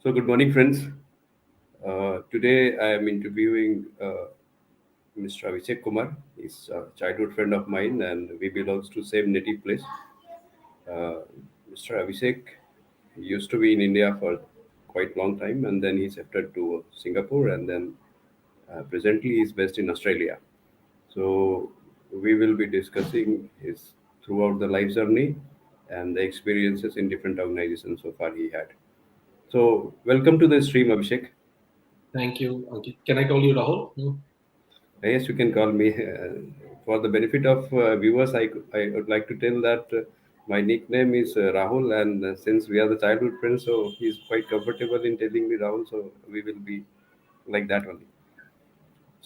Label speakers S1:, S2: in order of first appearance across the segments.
S1: So, good morning, friends. Today I am interviewing Mr. Abhishek Kumar. He's a childhood friend of mine, and we belongs to same native place. Uh, Mr. Abhishek used to be in India for quite long time, and then he shifted to Singapore, and then presently he's based in Australia. So, we will be discussing his throughout the life journey and the experiences in different organizations so far he had. So, welcome to the stream, Abhishek.
S2: Thank you, Ankit. Can I call you Rahul? No?
S1: Yes, you can call me. For the benefit of viewers, I would like to tell that my nickname is Rahul, and since we are the childhood friends, so he's quite comfortable in telling me Rahul, so we will be like that only.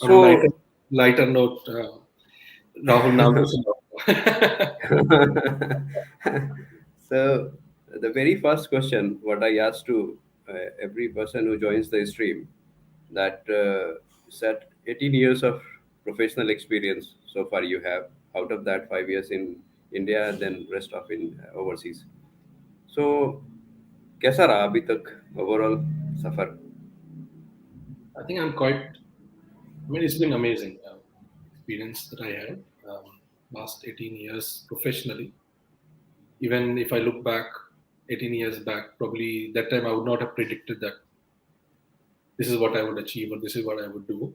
S2: On a
S1: So,
S2: lighter note, Rahul now doesn't know.
S1: so the very first question, what I asked to every person who joins the stream, that said 18 years of professional experience so far you have. Out of that, 5 years in India, and then rest of in overseas. So, कैसा रहा अभी तक overall suffer?
S2: I think I mean, it's been amazing experience that I had last 18 years professionally. Even if I look back 18 years back, probably that time I would not have predicted that this is what I would achieve or this is what I would do.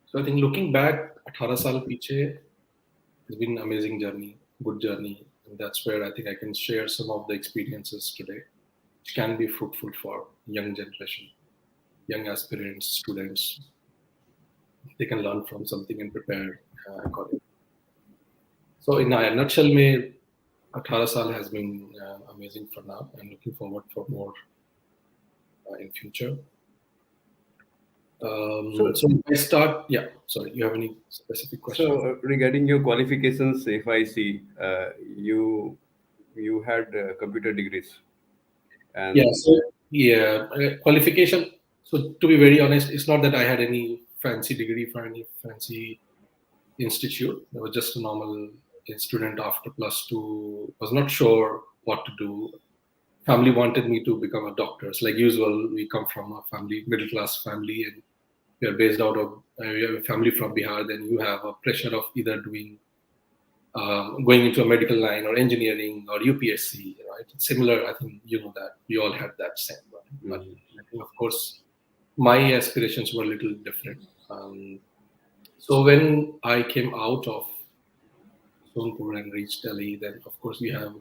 S2: So I think looking back, 18 saal piche, it's been an amazing journey, good journey. And that's where I think I can share some of the experiences today, which can be fruitful for young generation, young aspirants, students. They can learn from something and prepare accordingly. So in a nutshell, mein, 18 saal has been amazing for now. I'm looking forward for more in future.
S1: So,
S2: So if I start, yeah, sorry, you have any specific question?
S1: regarding your qualifications, if I see you had computer degrees,
S2: Yeah,
S1: and
S2: so yeah, qualification. So to be very honest, it's not that I had any fancy degree for any fancy institute. I was just a normal student after plus two. Was not sure what to do. Family wanted me to become a doctor. So like usual, we come from a family, middle class family, and we are based out of we have a family from Bihar. Then you have a pressure of either doing going into a medical line or engineering or UPSC, right? It's similar, I think you know that we all had that same, right? But I think, of course, my aspirations were a little different. So when I came out of Sonpur and reached Delhi, then of course we have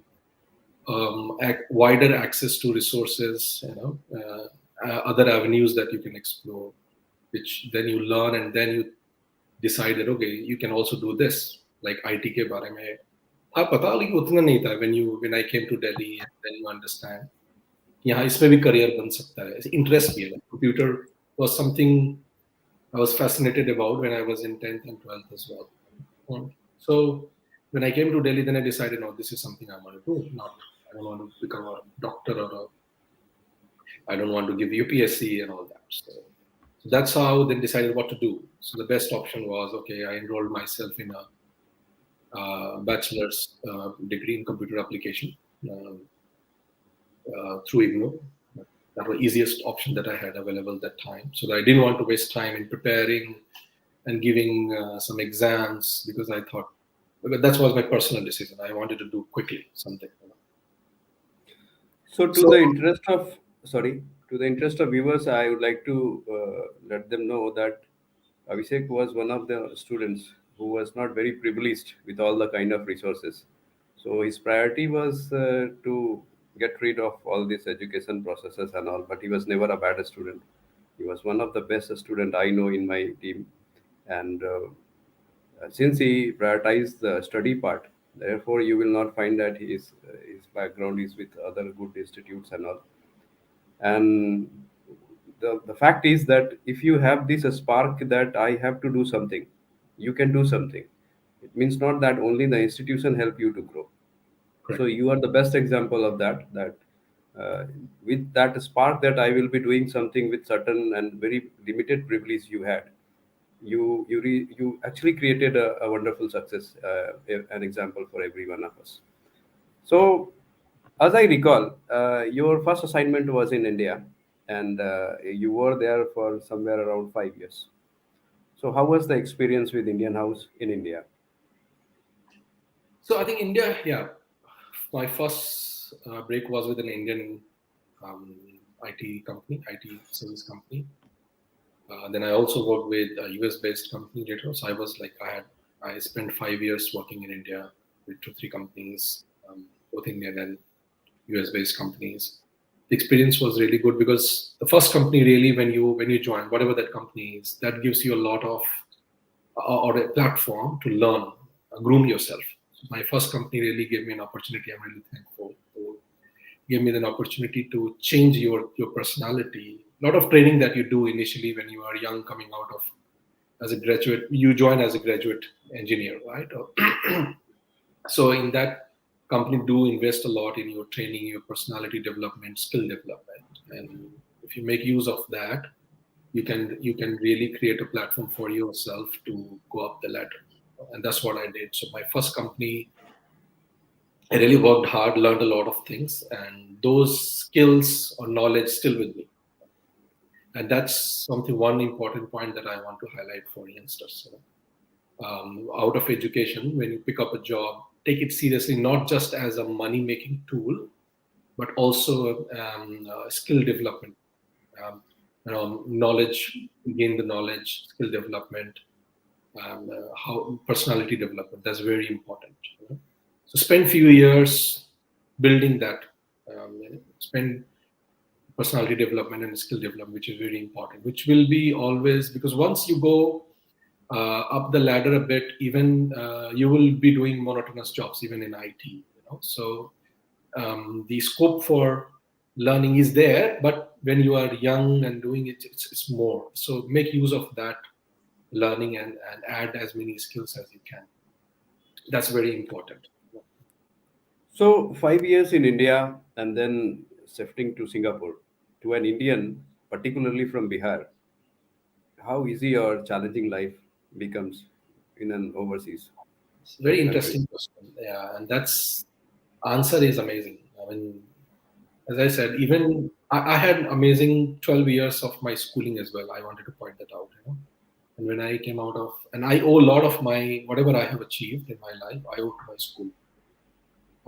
S2: wider access to resources, other avenues that you can explore, which then you learn and then you decide that okay, you can also do this, like IT के बारे में हाँ पता लेकिन उतना नहीं था when I came to Delhi and then you understand कि हाँ इसमें भी career बन सकता है interest भी है like computer was something I was fascinated about when I was in 10th and 12th as well. So when I came to Delhi, then I decided, no, this is something I want to do. Not I don't want to become a doctor I don't want to give UPSC and all that. So that's how then decided what to do. So the best option was okay. I enrolled myself in a bachelor's degree in computer application through IGNOU. That was the easiest option that I had available at that time. So I didn't want to waste time in preparing and giving some exams because I thought that was my personal decision. I wanted to do quickly something.
S1: so to the interest of viewers, I would like to let them know that Abhishek was one of the students who was not very privileged with all the kind of resources. So his priority was to get rid of all these education processes and all, but he was never a bad student. He was one of the best student I know in my team, and since he prioritized the study part, therefore you will not find that his background is with other good institutes and all. And the fact is that if you have this spark that I have to do something, you can do something. It means not that only the institution help you to grow. So
S2: Correct.
S1: you are the best example of that uh, with that spark that I will be doing something with certain and very limited privilege you had, you actually created a wonderful success, an example for every one of us. So As I recall, your first assignment was in India, and you were there for somewhere around 5 years. So, how was the experience with Indian House in India?
S2: So I think India, yeah, my first break was with an Indian um, IT company, IT service company. Then I also worked with a US based company later. So I was like, I spent 5 years working in India with two, three companies, both Indian and US based companies. The experience was really good because the first company really, when you join, whatever that company is, that gives you a lot of or a platform to learn, groom yourself. My first company really gave me an opportunity. I'm really thankful. To Gave me an opportunity to change your personality. A lot of training that you do initially when you are young, coming out of as a graduate, you join as a graduate engineer, right? So in that company, do invest a lot in your training, your personality development, skill development, and if you make use of that, you can really create a platform for yourself to go up the ladder, and that's what I did. So my first company, I really worked hard, learned a lot of things, and those skills or knowledge still with me. And that's something, one important point that I want to highlight for youngsters. Out of education, when you pick up a job, take it seriously, not just as a money making tool, but also skill development. Knowledge, gain the knowledge, skill development, how personality development. That's very important. So spend few years building that. Spend personality development and skill development, which is very important. Which will be always, because once you go up the ladder a bit, even you will be doing monotonous jobs, even in IT. So the scope for learning is there, but when you are young and doing it, it's more. So make use of that learning and add as many skills as you can. That's very important.
S1: So, 5 years in India and then shifting to Singapore. To an Indian, particularly from Bihar, how easy or challenging life becomes in an overseas
S2: It's a very
S1: country?
S2: interesting question. Yeah, and that's answer is amazing. I mean, as I said, even I had amazing 12 years of my schooling as well. I wanted to point that out. And when I came out of, and I owe a lot of my whatever I have achieved in my life, I owe to my school,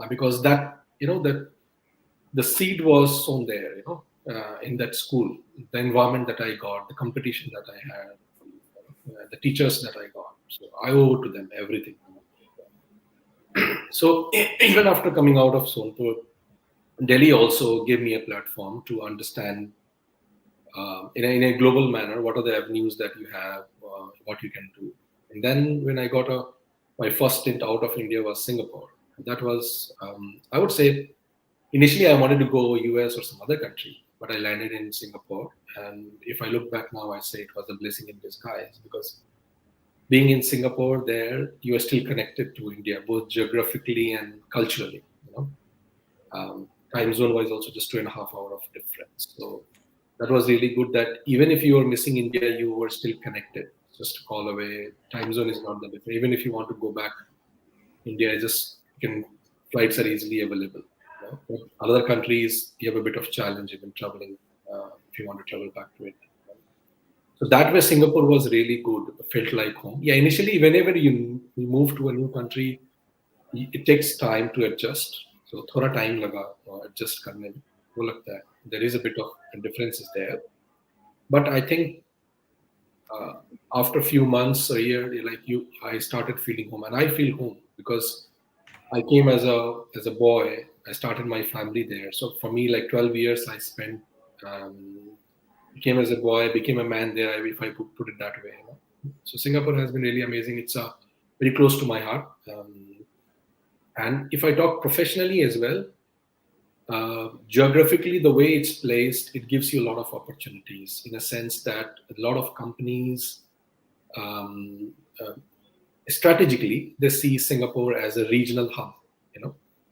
S2: because that that the seed was sown there, in that school, the environment that I got, the competition that I had, the teachers that I got. So I owe to them everything. So even after coming out of Sonpur, Delhi also gave me a platform to understand in a global manner what are the avenues that you have, what you can do. And then when I got my first stint out of India was Singapore. That was, I would say, initially I wanted to go US or some other country, but I landed in Singapore. And if I look back now, I say it was a blessing in disguise, because being in Singapore, there you are still connected to India, both geographically and culturally. Time zone wise, also just 2.5 hour of difference. So that was really good. That even if you were missing India, you were still connected. Just a call away. Time zone is not that different. Even if you want to go back, India is just flights are easily available. But other countries, you have a bit of challenge even traveling if you want to travel back to it. So that way, Singapore was really good. Felt like home. Yeah, initially, whenever you move to a new country, it takes time to adjust. So थोड़ा time लगा adjust करने में. वो लगता है. There is a bit of differences there, but I think uh, after a few months, a year, I started feeling home, and I feel home because I came as a boy. I started my family there. So for me, like 12 years, I spent. Came as a boy, became a man there. If I put it that way. So Singapore has been really amazing. It's very close to my heart. And if I talk professionally as well, geographically, the way it's placed, it gives you a lot of opportunities in a sense that a lot of companies, um, uh, strategically, they see Singapore as a regional hub,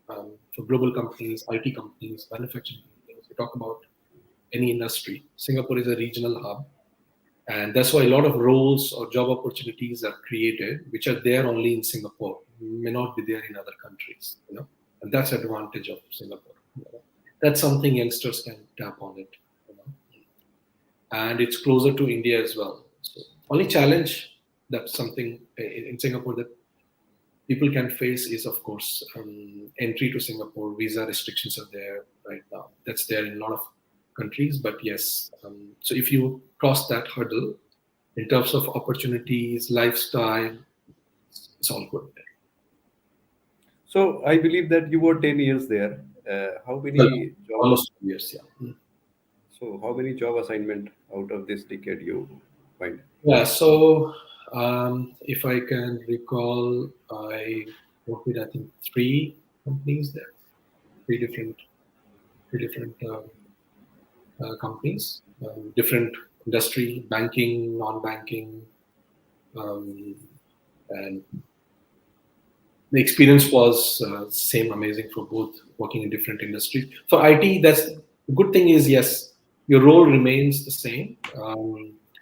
S2: for global companies, IT companies, manufacturing companies. We talk about any industry. Singapore is a regional hub. And that's why a lot of roles or job opportunities are created, which are there only in Singapore, may not be there in other countries, And that's the advantage of Singapore. That's something youngsters can tap on it, you know. And it's closer to India as well. So only challenge, that's something in Singapore that people can face is, of course, entry to Singapore. Visa restrictions are there right now. That's there in a lot of countries, but yes. So if you cross that hurdle in terms of opportunities, lifestyle, it's all good.
S1: So I believe that you were 10 years there. How
S2: Well,
S1: many job?
S2: almost 2 years, yeah.
S1: So how many job assignment out of this decade you find?
S2: Yeah, so if I can recall, I worked with, I think, three companies there, three different companies, different industry, banking, non-banking, um, and the experience was same, amazing for both, working in different industries. For IT, that's the good thing is, yes, your role remains the same.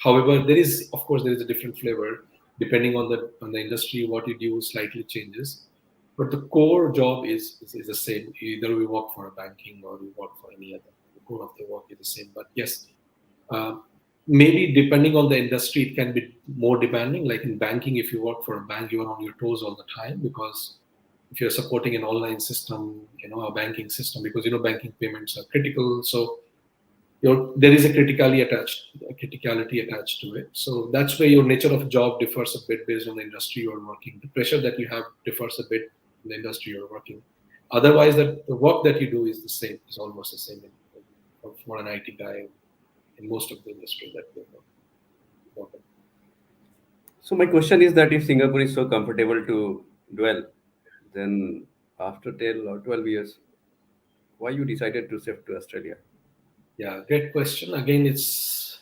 S2: However, there is, of course, there is a different flavor depending on the industry. What you do slightly changes, but the core job is the same. Either we work for a banking or we work for any other. The core of the work is the same. But yes, uh, maybe depending on the industry, it can be more demanding. Like in banking, if you work for a bank, you are on your toes all the time, because if you're supporting an online system, a banking system, because banking payments are critical. So there is a criticality attached to it. So that's where your nature of job differs a bit based on the industry you're working. The pressure that you have differs a bit in the industry you're working. Otherwise, the work that you do is the same, is almost the same for an IT guy in most of the industry that we work in.
S1: So my question is that if Singapore is so comfortable to dwell, then after 10 or 12 years, why you decided to shift to Australia?
S2: Yeah, great question. Again, it's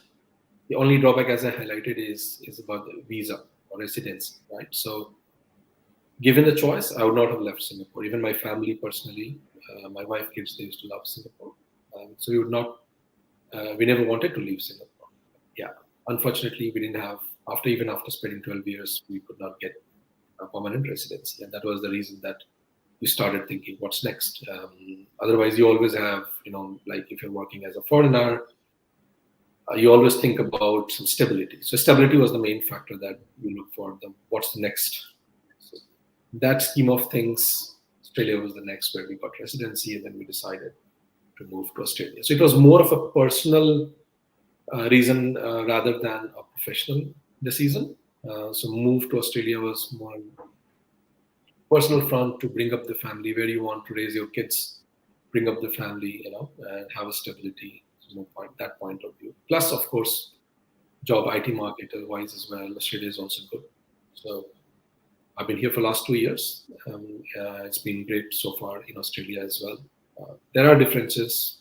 S2: the only drawback, as I highlighted, is about the visa or residency, right? So, given the choice, I would not have left Singapore. Even my family, personally, my wife, kids, they used to love Singapore. So we would not. We never wanted to leave Singapore. Yeah, unfortunately, we didn't have. Even after spending 12 years, we could not get a permanent residency, and that was the reason that you started thinking, what's next? Otherwise, you always have, like if you're working as a foreigner, you always think about some stability. So stability was the main factor that you look for. What's the next? So that scheme of things, Australia was the next where we got residency, and then we decided to move to Australia. So it was more of a personal reason rather than a professional decision. So move to Australia was more personal front, to bring up the family, where you want to raise your kids, bring up the family, and have a stability. There's no point that point of view. Plus, of course, job IT market wise as well, Australia is also good. So I've been here for the last 2 years. It's been great so far in Australia as well. There are differences,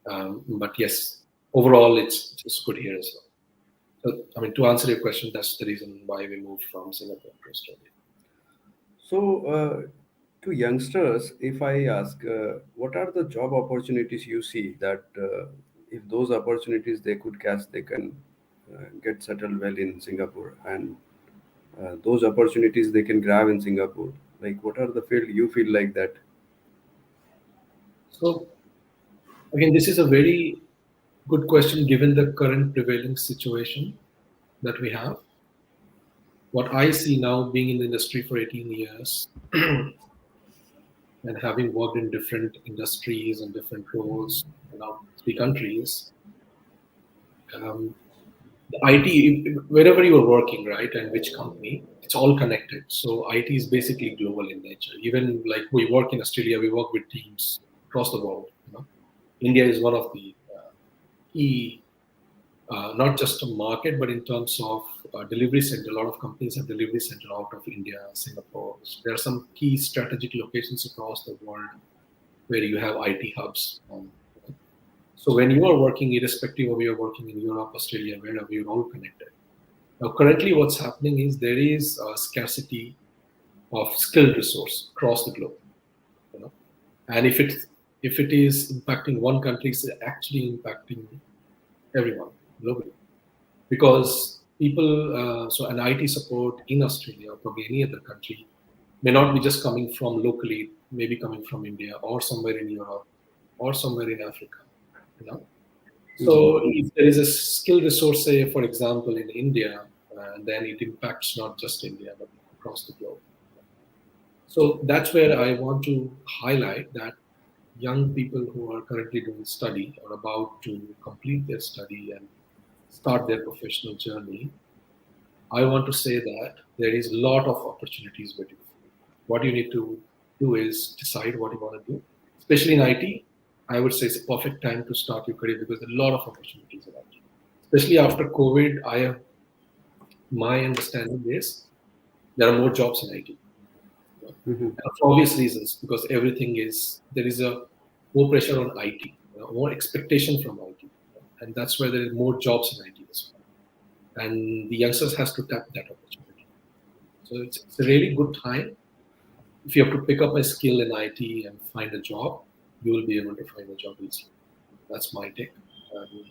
S2: but yes, overall it's good here as well. So, to answer your question, that's the reason why we moved from Singapore to Australia.
S1: So, to youngsters, if I ask, what are the job opportunities you see that if those opportunities they could catch, they can get settled well in Singapore, and those opportunities they can grab in Singapore? Like, what are the field you feel like that?
S2: So again, this is a very good question given the current prevailing situation that we have. What I see now, being in the industry for 18 years and having worked in different industries and different roles in now 3 countries, um, the IT, wherever you are working, right, and which company, it's all connected. So IT is basically global in nature. Even like we work in Australia, we work with teams across the world. India is one of the key, not just a market, but in terms of delivery center. A lot of companies have delivery center out of India, Singapore. So there are some key strategic locations across the world where you have IT hubs. So when you are working, irrespective of you're working in Europe, Australia, wherever, you're all connected. Now, currently, what's happening is there is a scarcity of skilled resource across the globe. And if it is impacting one country, it's actually impacting everyone globally, because people, so an IT support in Australia or probably any other country may not be just coming from locally, maybe coming from India or somewhere in Europe. or somewhere in Africa. You know,
S1: Mhm.
S2: so if there is a skill resource, say for example in India, then it impacts not just India but across the globe. So that's where I want to highlight that young people who are currently doing study or about to complete their study and start their professional journey, I want to say that there is a lot of opportunities waiting for you. What you need to do is decide what you want to do. Especially in IT, I would say it's a perfect time to start your career because there are a lot of opportunities in IT. Especially after COVID, my understanding is there are more jobs in IT.
S1: Mhm.
S2: For obvious reasons, because everything is there is a more pressure on IT, more expectation from IT, and that's why there is more jobs in IT as well. And the youngsters has to tap that opportunity. So it's a really good time. If you have to pick up a skill in IT and find a job, you will be able to find a job easily. That's my take. Um,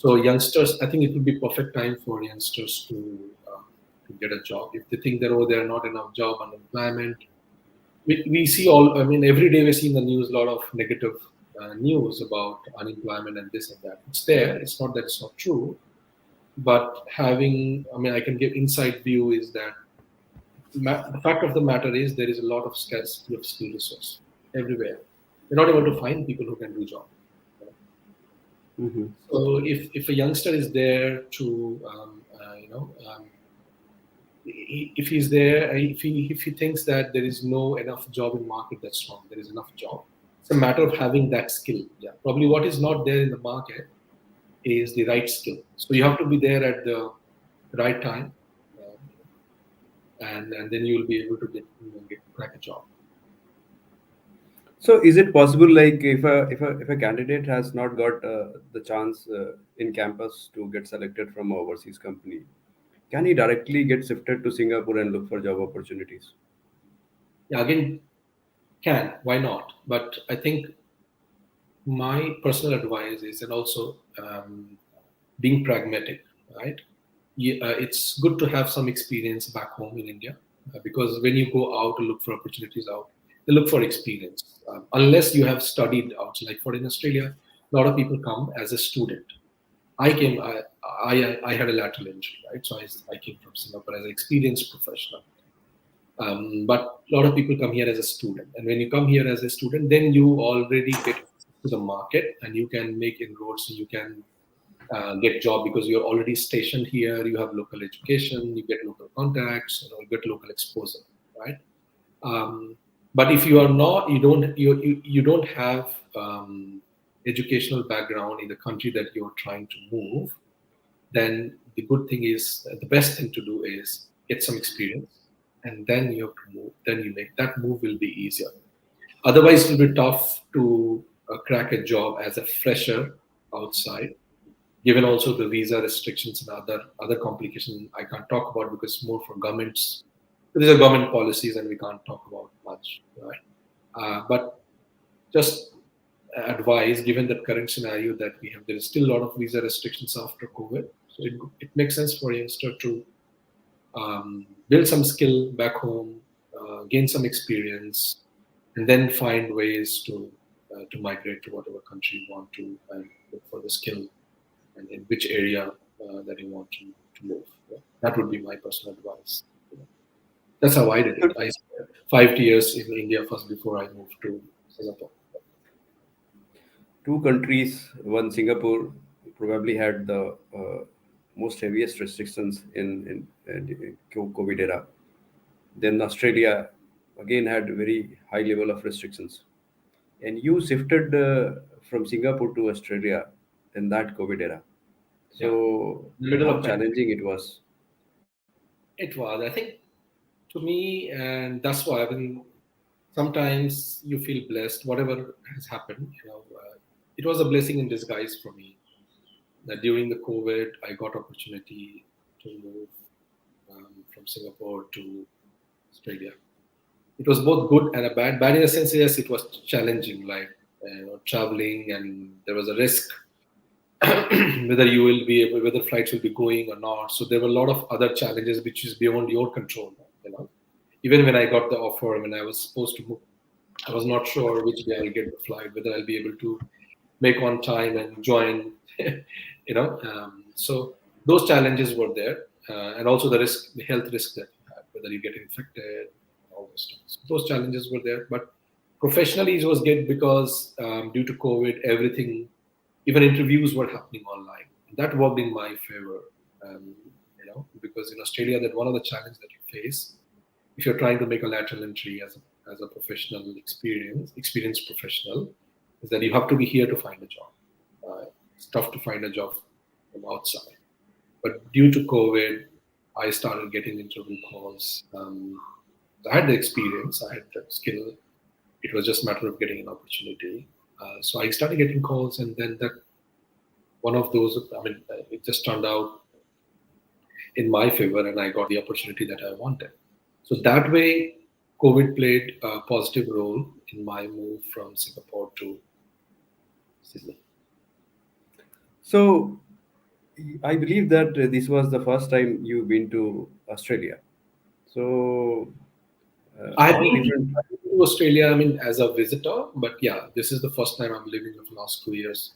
S2: so youngsters, I think it would be perfect time for youngsters to get a job. If they think that there are not enough job, unemployment, we see all. I mean, every day we see in the news a lot of negative news about unemployment and this and that. It's there. It's not that it's not true, but having, I mean, I can give inside view is that the fact of the matter is there is a lot of scarcity of skill resource everywhere. You're not able to find people who can do job.
S1: Mhm.
S2: So if a youngster is there to if he's there, if he thinks that there is no enough job in market, that's wrong. There is enough job. It's a matter of having that skill. Yeah, probably what is not there in the market is the right skill. So you have to be there at the right time, uh, and then you will be able to get crack a job.
S1: So, is it possible, like, if a candidate has not got the chance in campus to get selected from a overseas company, can he directly get shifted to Singapore and look for job opportunities?
S2: Yeah, again, can why not? But I think my personal advice is, and also being pragmatic, right? It's good to have some experience back home in India because when you go out to look for opportunities out, they look for experience. Unless you have studied out, like for in Australia, a lot of people come as a student. I came, I had a lateral injury, right? So I came from Singapore as an experienced professional. But a lot of people come here as a student, and when you come here as a student, then you already get to the market and you can make inroads. You can get job because you're already stationed here. You have local education, you get local contacts, you get local exposure, right? Um, but if you are not, you don't have educational background in the country that you're trying to move, then the good thing is the best thing to do is get some experience and then you have to move. Then you make that move will be easier. Otherwise, it will be tough to crack a job as a fresher outside. Given also the visa restrictions and other complications, I can't talk about because it's more for governments. These are government policies, and we can't talk about much, right? But just advise, given the current scenario that we have, there is still a lot of visa restrictions after COVID. So it makes sense for a youngster to build some skill back home, gain some experience, and then find ways to migrate to whatever country you want to and look for the skill and in which area that you want to move. Yeah. That would be my personal advice. That's how I did it. I spent 5 years in India first before I moved to Singapore.
S1: Two countries, one Singapore, probably had the most heaviest restrictions in COVID era. Then Australia again had very high level of restrictions. And you shifted from Singapore to Australia in that COVID era.
S2: Yeah,
S1: So
S2: in the middle
S1: how
S2: of pandemic.
S1: challenging it was.
S2: It was, I think, to me, and that's why I mean, sometimes you feel blessed. Whatever has happened, it was a blessing in disguise for me. That during the COVID, I got opportunity to move from Singapore to Australia. It was both good and a bad. Bad in the sense, yes, it was challenging, like traveling, and there was a risk whether you will be able, whether flights will be going or not. So there were a lot of other challenges which is beyond your control. You know, even when I got the offer, when I was supposed to move, I was not sure which day I'll get the flight, whether I'll be able to make on time and join. So those challenges were there, and also the risk, the health risk that you had, whether you get infected, all those things. Those challenges were there, but professionally it was good because due to COVID, everything, even interviews were happening online. That worked in my favor, because in Australia, that one of the challenges that you face if you're trying to make a lateral entry as a professional experienced professional, is that you have to be here to find a job. It's tough to find a job from outside. But due to COVID, I started getting interview calls. I had the experience, I had the skill. It was just a matter of getting an opportunity. So I started getting calls, and then that one of those, it just turned out in my favor, and I got the opportunity that I wanted. So that way, COVID played a positive role in my move from Singapore to Sydney.
S1: So I believe that this was the first time you've been to Australia. So
S2: I've
S1: how
S2: been
S1: different?
S2: to Australia, as a visitor, but yeah, this is the first time I'm living for the last 2 years.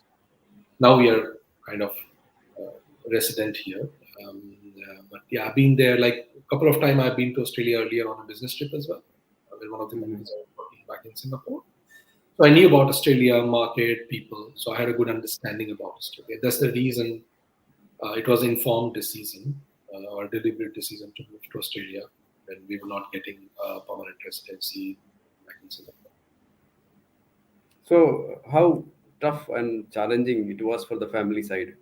S2: Now we are kind of resident here. But yeah, I've been there like a couple of times. I've been to Australia earlier on a business trip as well. With one of the companies I was working back in Singapore. So I knew about Australia, market, people. So I had a good understanding about Australia. That's the reason it was an informed decision or deliberate decision to move to Australia when we were not getting a permanent residency back in Singapore.
S1: So how tough and challenging it was for the family side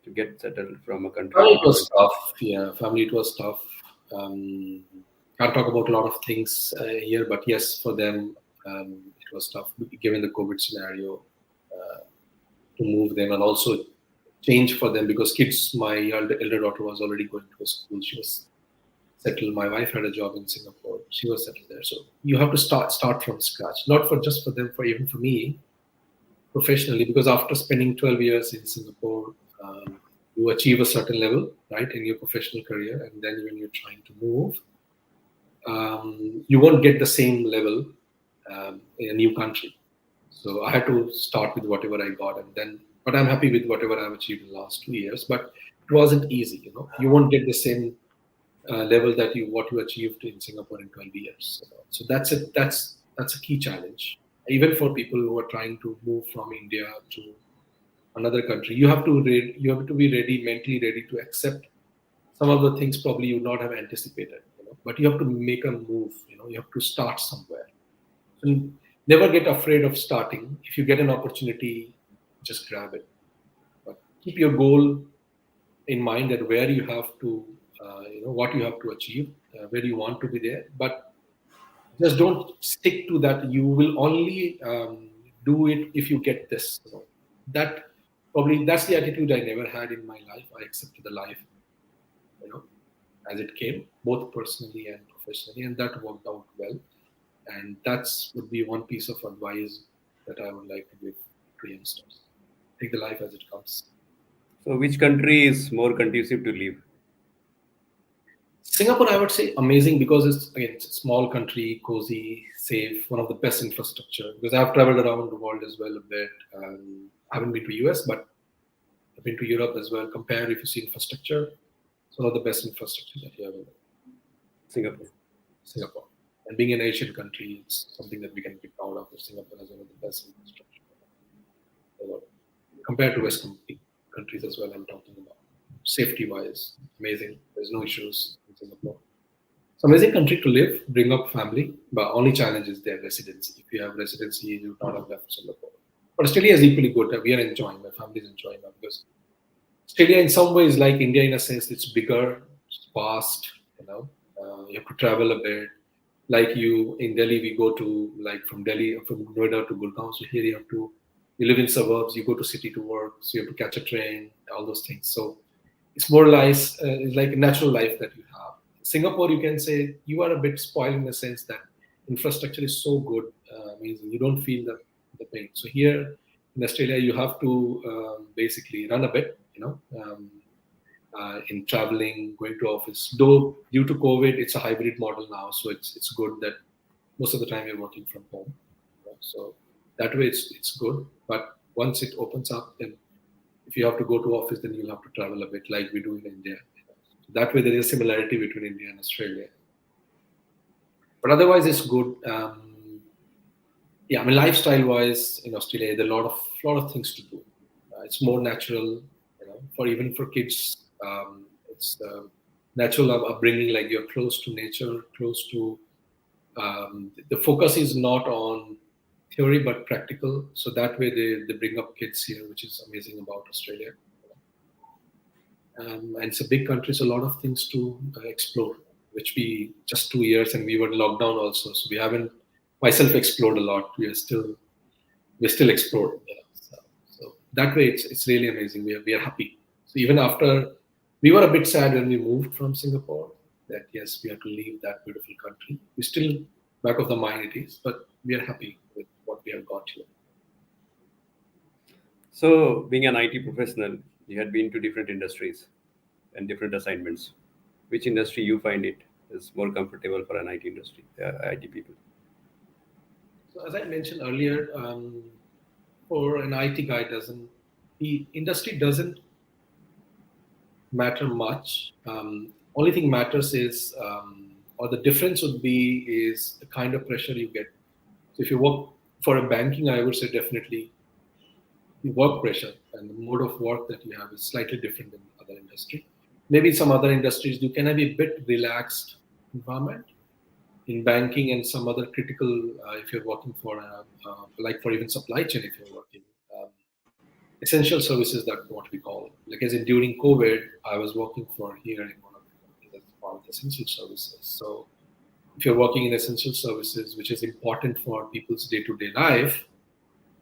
S1: to get settled from a country
S2: Family
S1: to
S2: it was
S1: different.
S2: tough. Yeah, family it was tough. Can't talk about a lot of things here, but yes, for them it was tough given the COVID scenario to move them and also change for them because kids. My elder daughter was already going to a school. She was settled. My wife had a job in Singapore. She was settled there. So you have to start from scratch, not for just for them, for even for me professionally, because after spending 12 years in Singapore, you achieve a certain level, right, in your professional career, and then when you're trying to move, you won't get the same level in a new country. So I had to start with whatever I got, and then. But I'm happy with whatever I've achieved in the last 2 years. But it wasn't easy, You won't get the same level that what you achieved in Singapore in 12 years. So that's a key challenge. Even for people who are trying to move from India to another country, you have to be ready, mentally ready to accept some of the things probably you would not have anticipated. But you have to make a move. You have to start somewhere. So never get afraid of starting. If you get an opportunity, just grab it. But keep your goal in mind that where you have to, what you have to achieve, where you want to be there. But just don't stick to that. You will only do it if you get this. That probably that's the attitude I never had in my life. I accepted the life, as it came, both personally and professionally, and that worked out well. And that's would be one piece of advice that I would like to give to youngsters. Take the life as it comes.
S1: So which country is more conducive to live?
S2: Singapore, I would say amazing because it's a small country, cozy, safe, one of the best infrastructure. Because I've traveled around the world as well a bit. I haven't been to US, but I've been to Europe as well. Compare if you see infrastructure, it's one of the best infrastructure that you have in
S1: Singapore.
S2: Singapore. And being an Asian country, it's something that we can be proud of. That Singapore has one of the best infrastructure. Compared to Western countries as well, I'm talking about. Safety-wise, amazing. There's no issues in Singapore. It's an amazing country to live, bring up family, but only challenge is their residency. If you have residency, you do not have left Singapore. But Australia is equally good. We are enjoying. My family is enjoying that because Australia, in some ways, like India, in a sense, it's bigger, it's vast. You have to travel a bit. Like you in Delhi, we go to like from Noida to Gurgaon. So here you live in suburbs. You go to city to work, so you have to catch a train. All those things. So it's more it's like a natural life that you have. Singapore, you can say you are a bit spoiled in the sense that infrastructure is so good, amazing. You don't feel the pain. So here in Australia, you have to basically run a bit, in traveling, going to office. Though due to COVID, it's a hybrid model now, so it's good that most of the time you're working from home. So that way it's good. But once it opens up, then if you have to go to office, then you'll have to travel a bit like we do in India. That way there is a similarity between India and Australia. But otherwise, it's good. Yeah, I mean, lifestyle-wise in Australia, there are a lot of things to do. It's more natural, for even for kids. It's natural upbringing, like you're close to nature, close to. The focus is not on theory but practical. So that way they bring up kids here, which is amazing about Australia. And it's a big country, so a lot of things to explore. Which we just 2 years and we were in lockdown also, so we haven't myself explored a lot. We're still exploring. So that way it's really amazing. We are happy. So even after we were a bit sad when we moved from Singapore, that yes, we have to leave that beautiful country. We still back of the mind it is, but we are happy with what we have got here.
S1: So, being an IT professional, you had been to different industries and different assignments. Which industry you find it is more comfortable for an IT industry, IT people?
S2: So as I mentioned earlier, for an IT guy, the industry doesn't matter much. Only thing matters is, or the difference would be, is the kind of pressure you get. So if you work for a banking, I would say definitely the work pressure and the mode of work that you have is slightly different than other industry. Maybe some other industries you can have a bit relaxed environment. In banking and some other critical, if you're working for, like for even supply chain, if you're working, essential services, that what we call. Like as in during COVID, I was working for here in one of the companies that's part of the essential services. So if you're working in essential services, which is important for people's day-to-day life,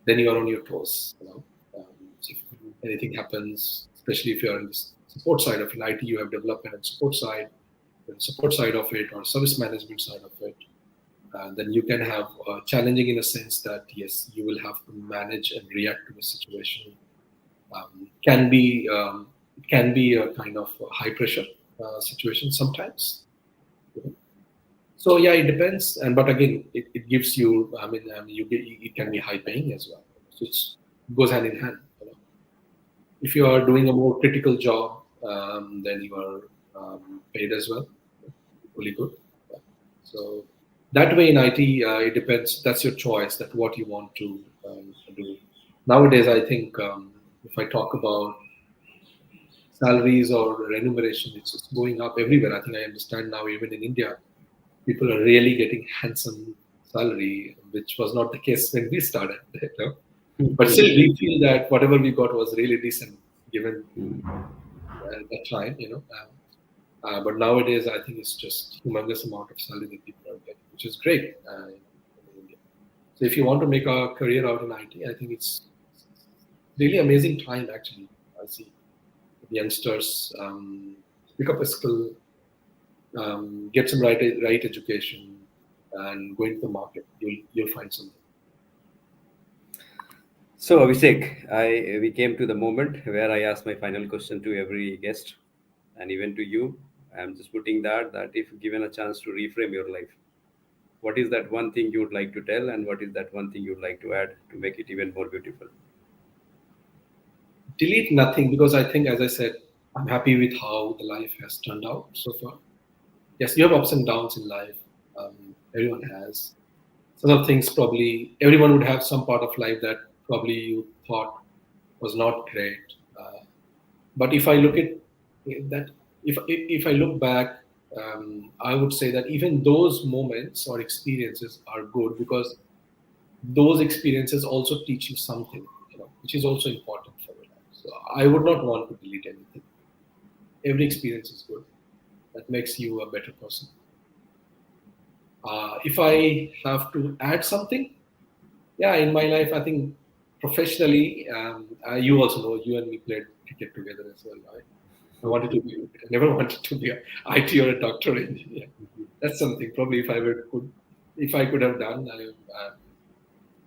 S2: then you are on your toes. So if anything happens, especially if you're on the support side of an IT, you have development and support side of it, or service management side of it. Then you can have challenging in a sense that yes, you will have to manage and react to the situation. It can be a kind of high pressure situation sometimes. So yeah, it depends, and but again, it gives you. It can be high paying as well. So it goes hand in hand. If you are doing a more critical job, then you are paid as well, equally good. So that way in IT, it depends. That's your choice. That what you want to do. Nowadays, I think if I talk about salaries or remuneration, it's just going up everywhere. I think I understand now, even in India, people are really getting handsome salary, which was not the case when we started. But still, we feel that whatever we got was really decent given that time. But nowadays, I think it's just humongous amount of salary that people are getting, which is great in India. So if you want to make a career out in IT, I think it's really amazing time actually. I see youngsters pick up a skill, get some right education, and go into the market. You'll find something.
S1: So, Abhishek, we came to the moment where I ask my final question to every guest, and even to you. I'm just putting that if given a chance to reframe your life, what is that one thing you would like to tell, and what is that one thing you'd like to add to make it even more beautiful?
S2: Delete nothing, because I think, as I said, I'm happy with how the life has turned out so far. Yes, you have ups and downs in life. Everyone has. Some of the things probably everyone would have some part of life that probably you thought was not great. But if I look at that, if I look back, I would say that even those moments or experiences are good, because those experiences also teach you something, which is also important for your life. So I would not want to delete anything. Every experience is good. That makes you a better person. If I have to add something, yeah, in my life, I think professionally, you also know, you and me played cricket together as well, right? I wanted to be, I never wanted to be an IT or a doctor or engineer. That's something probably if I could have done,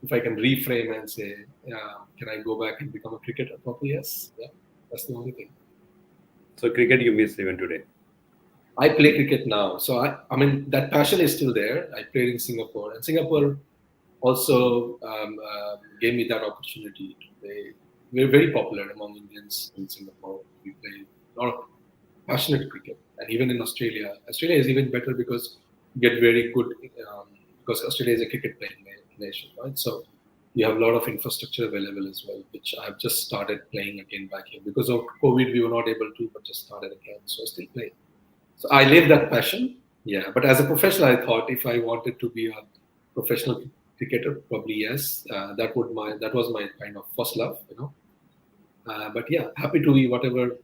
S2: if I can reframe and say, can I go back and become a cricketer? Probably yes. Yeah, that's the only thing.
S1: So, cricket you miss even today.
S2: I play cricket now, so I mean that passion is still there. I played in Singapore, and Singapore also gave me that opportunity to play. We're very popular among Indians in Singapore. We play a lot of passionate cricket, and even in Australia, Australia is even better because you get very good um, because Australia is a cricket playing nation, right? So you have a lot of infrastructure available as well, which I've just started playing again back here because of COVID. We were not able to, but just started again, so I still play. So I live that passion. Yeah, but as a professional, I thought if I wanted to be a professional cricketer, probably yes. That was my kind of first love. But yeah, happy to be whatever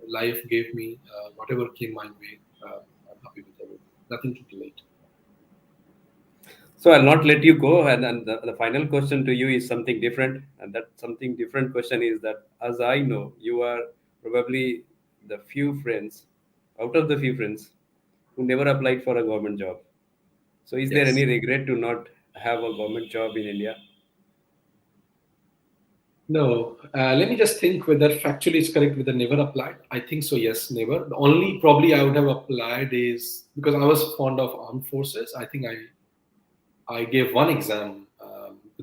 S2: life gave me, whatever came my way. I'm happy with everything. Nothing to relate.
S1: So I'll not let you go. And the final question to you is something different. And that something different question is that, as I know, you are probably the few friends, out of the few friends, who never applied for a government job. So is there
S2: Yes.
S1: any regret to not have a government job in India?
S2: No. Let me just think whether factually it's correct. Whether never applied. I think so. Yes, never. The only probably I would have applied is because I was fond of armed forces. I think I gave one exam.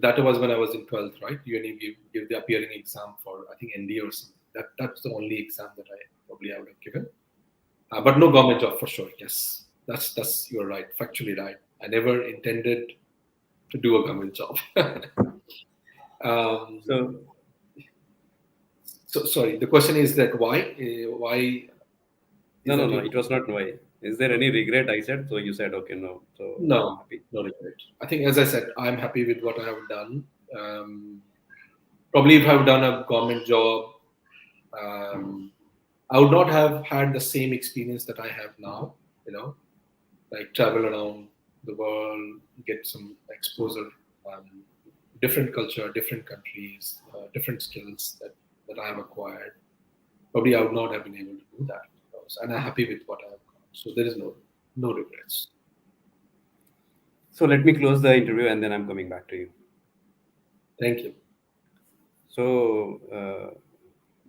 S2: That was when I was in 12th, right? You only give the appearing exam for I think ND or something. That's the only exam that I probably I would have given. But no government job for sure. Yes, that's you're right, factually right. I never intended to do a government job. um,
S1: So
S2: so sorry. The question is that why? Why
S1: no,
S2: is
S1: no,
S2: that
S1: no.
S2: your
S1: It was not why. Is there any regret? I said. So you said okay, no. So
S2: no?
S1: happy.
S2: No regret. I think, as I said, I'm happy with what I have done. Probably if I've done a government job, um, I would not have had the same experience that I have now. You know, like travel around the world, get some exposure, um, different culture, different countries, different skills that I have acquired. Probably I would not have been able to do that. And I'm happy with what I have got. So there is no regrets.
S1: So let me close the interview and then I'm coming back to you.
S2: Thank you.
S1: So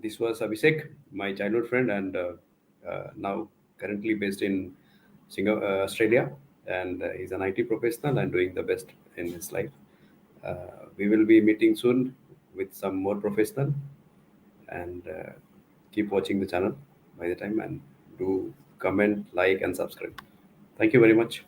S1: this was Abhishek, my childhood friend, and now currently based in Australia, and he's an IT professional and doing the best in his life. We will be meeting soon with some more professional, and keep watching the channel by the time, and do comment, like, and subscribe. Thank you very much.